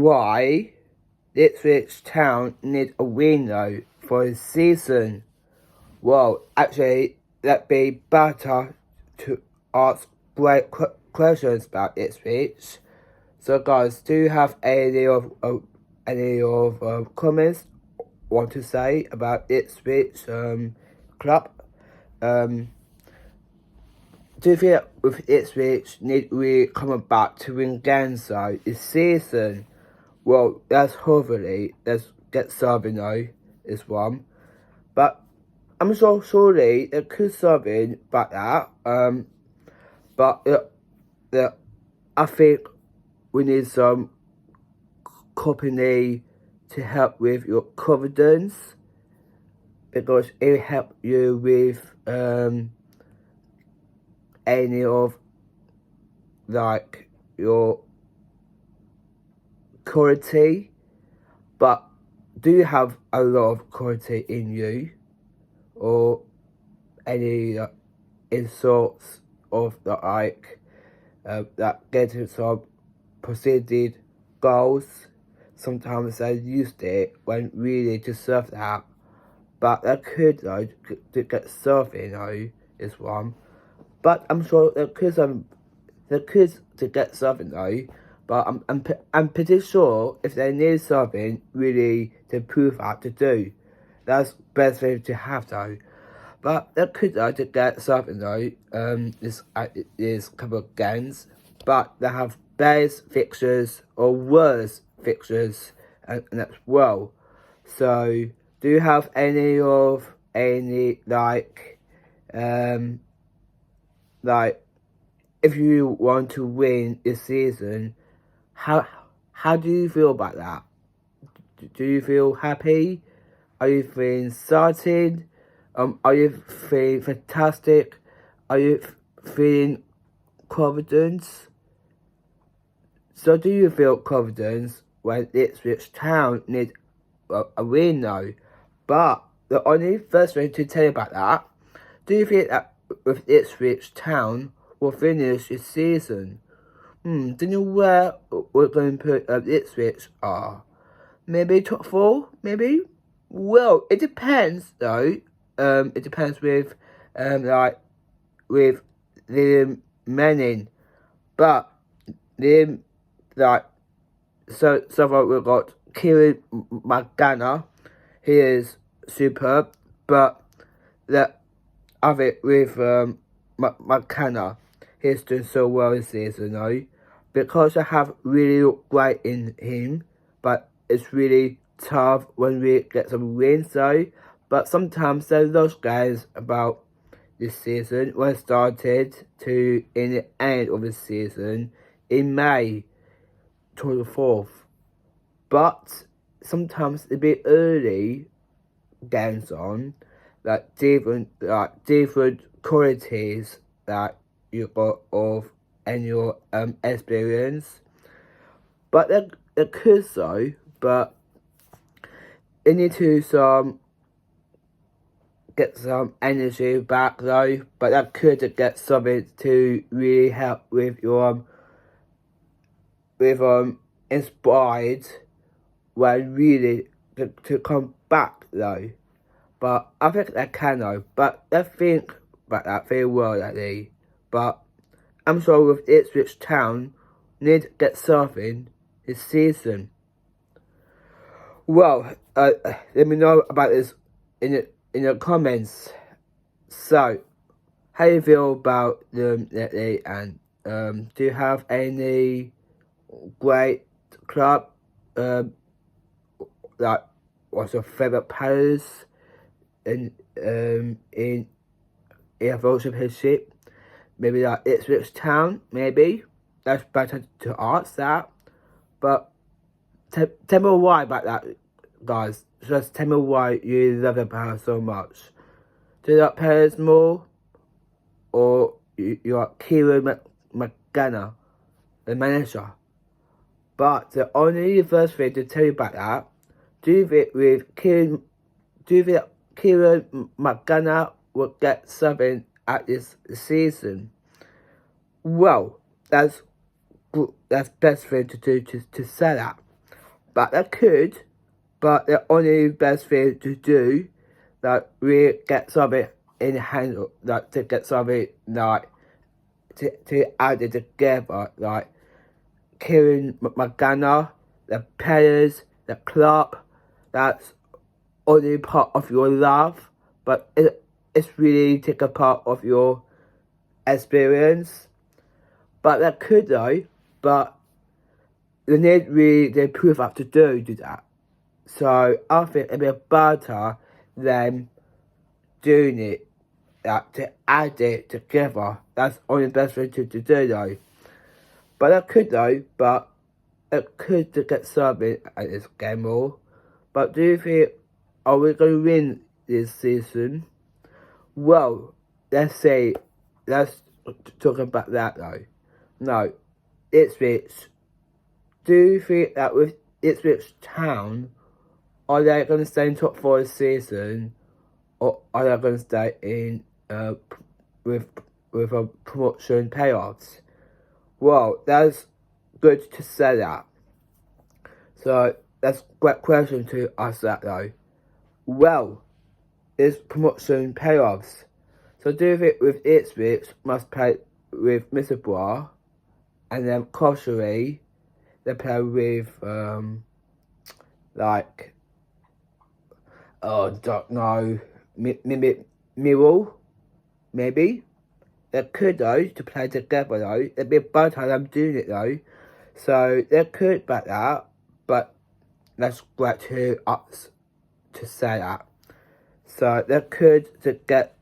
why Ipswich Town need a window for the season? Well, actually, that'd be better to ask great questions about Ipswich. So, guys, do you have any comments want to say about Ipswich club? Do you think with Ipswich need we coming back to win games though this season? Well, that's hopefully let's get something though is one, but I'm sure surely there could something about that. But I think we need some company to help with your confidence because it will help you with any of like your quality. But do you have a lot of quality in you or any insults of the that getting some proceeded goals? Sometimes I used it when really deserve that, but I could though to get something though is one. But I'm sure there could to get something though. But I'm pretty sure if they need something really to prove that to do, that's best thing to have though. But they could though to get something though. This couple of games, but they have best fixtures or worse fixtures and as well. So do you have any like if you want to win this season, how do you feel about that? Do you feel happy? Are you feeling excited? Are you feeling fantastic? Are you feeling confidence? So do you feel confidence when Ipswich Town needs a win though? But the only first thing to tell you about that, do you think that with Ipswich Town will finish this season? Do you know where we're going to put Ipswich are? Maybe top 4? Maybe? Well, it depends though. It depends with with the Manning, but the so far we've got Kieran McGanna. He is superb, but the other with McKenna, he's doing so well this season though, because I have really great in him, but it's really tough when we get some wins though. But sometimes there's those guys about this season when it started to in the end of the season in May 24th. But sometimes a bit early games on different qualities that you got of and your experience. But they could though, but you need to get some energy back though, but that could get something to really help with your inspired when really to come back though. But I think they can though, but they think about that very well lately. But I'm sure with Ipswich Town need to get something this season. Well, let me know about this in the comments. So, how do you feel about them lately? And do you have any great club? Like, what's your favourite players in EFL Championship? Maybe like Ipswich Town. Maybe that's better to ask that. But tell me why about that, guys. Just tell me why you love the players so much. Do you like players more? Or you like Kieran McGanna, the manager? But the only first thing to tell you about that, do you think Kieran McGanna will get something at this season? Well, that's best thing to do to say that. but they could, but the only best thing to do, like, really get something in hand, like, to get something, like, to add it together, like, Kieran McGanna, the players, the club, that's only part of your life, but it's really take a part of your experience. But that could though, but they need really the proof up to do that. So I think it'd be better than doing it, like, to add it together. That's only the best way to do though. But I could though, but it could to get something at this game more. But do you think, are we going to win this season? Well, let's talk about that though. No, Ipswich. Do you think that with Ipswich Town, are they going to stay in top 4 this season, or are they going to stay in with a promotion playoffs? Well, that's good to say that. So that's a great question to ask that though. Well, is promotion playoffs. So do you think with Ipswich must play with Middlesbrough, and then Coventry they play with like, oh, don't know, maybe Millwall, maybe. They could though, to play together though. It'd be better than doing it though. So they could back that, but that's great to us to say that. So they could to get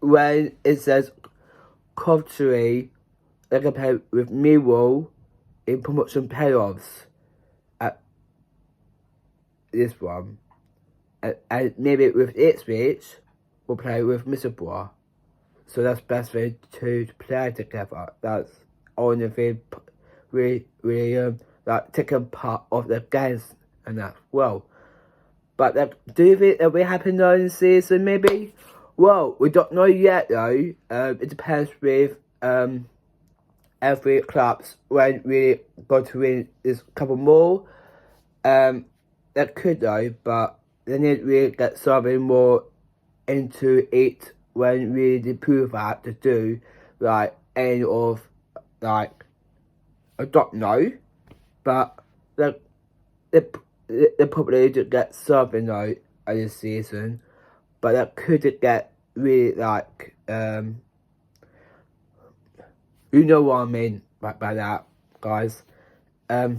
when it says Coventry, they can play with Millwall in promotion playoffs at this one, and maybe with Ipswich we'll play with Middlesbrough. So that's best way to play together. That's only thing really like taking part of the games and that. Well, but do you think that will happen though in the season maybe? Well, we don't know yet though. It depends with every clubs when we go to win this couple more. They could though, but they need to really get something more into it when really prove that to do, like, any of, like, I don't know, but they probably did get something though this season, but they could get really, like, you know what I mean by that, guys. I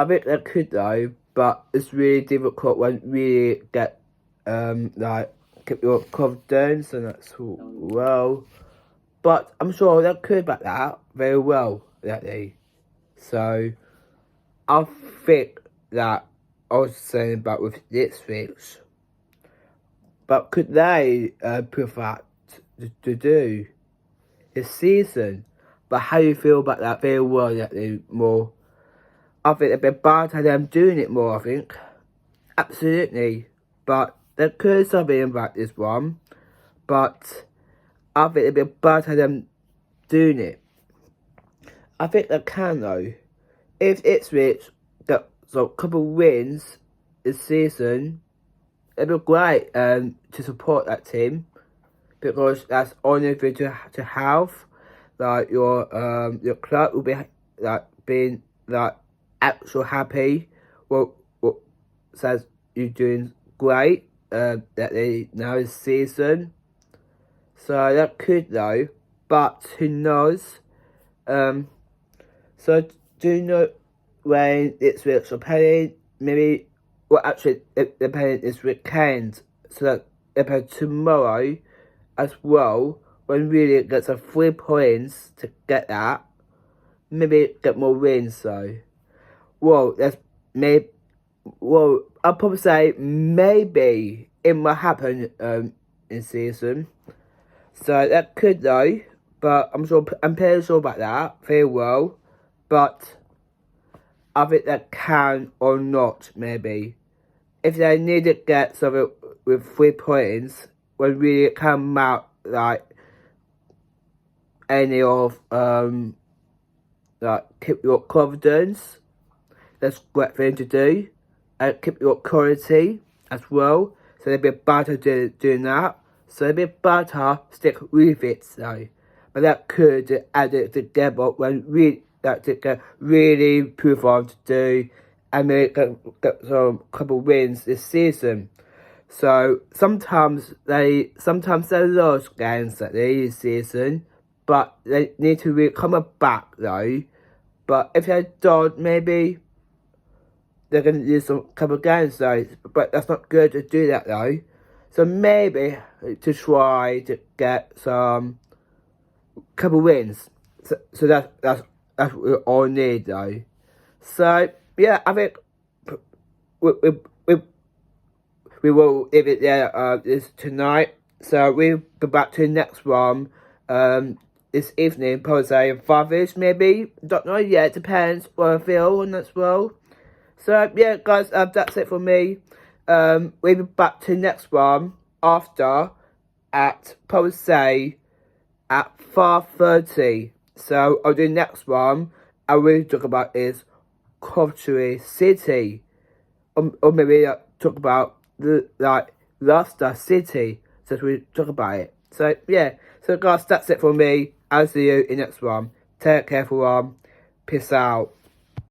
think they could though, but it's really difficult when really get like, keep your confidence and that's well. But I'm sure they could back that very well that day. So I think that I was saying about with Ipswich, but could they prove that to do this season? But how do you feel about that very well that they more? I think it'd be better them doing it more, I think. Absolutely. But there could something about this one. But I think it'd be better them doing it. I think they can though. If Ipswich get a couple wins this season, it'd be great to support that team. Because that's only thing to have. Like your club will be like being like actual happy. What says you're doing great. That they know this season. So that could though, but who knows? So do you know when Ipswich are playing? Maybe, well, actually they're playing this weekend. So that they play tomorrow as well. When really it gets 3 points to get that, maybe get more wins though. Well, that's maybe. Well, I'll probably say maybe it might happen in season. So that could though, but I'm pretty sure about that very well. But I think that can or not maybe. If they need to get something with 3 points, when really it come out like any of like keep your confidence. that's a great thing to do. And keep your quality as well. So it'd be better doing that. So it'd be better stick with it though. But that could add it together when that to get really prove on to do and maybe get some couple wins this season. So sometimes they lose games at this season, but they need to really come back though. But if they don't, maybe they're going to lose some couple games though. But that's not good to do that though. So maybe to try to get some couple wins. So that's what we all need though. So yeah, I think we will leave it there this tonight. So we'll be back to the next one this evening, probably say 5ish maybe. Don't know yet, depends what I feel on as well. So yeah guys, that's it for me. We'll be back to the next one after at probably say at 5:30. So I'll do the next one I will talk about is Coventry City. Or maybe talk about Leicester City. So we talk about it. So yeah. So guys, that's it for me. I'll see you in the next one. Take care everyone. Peace out.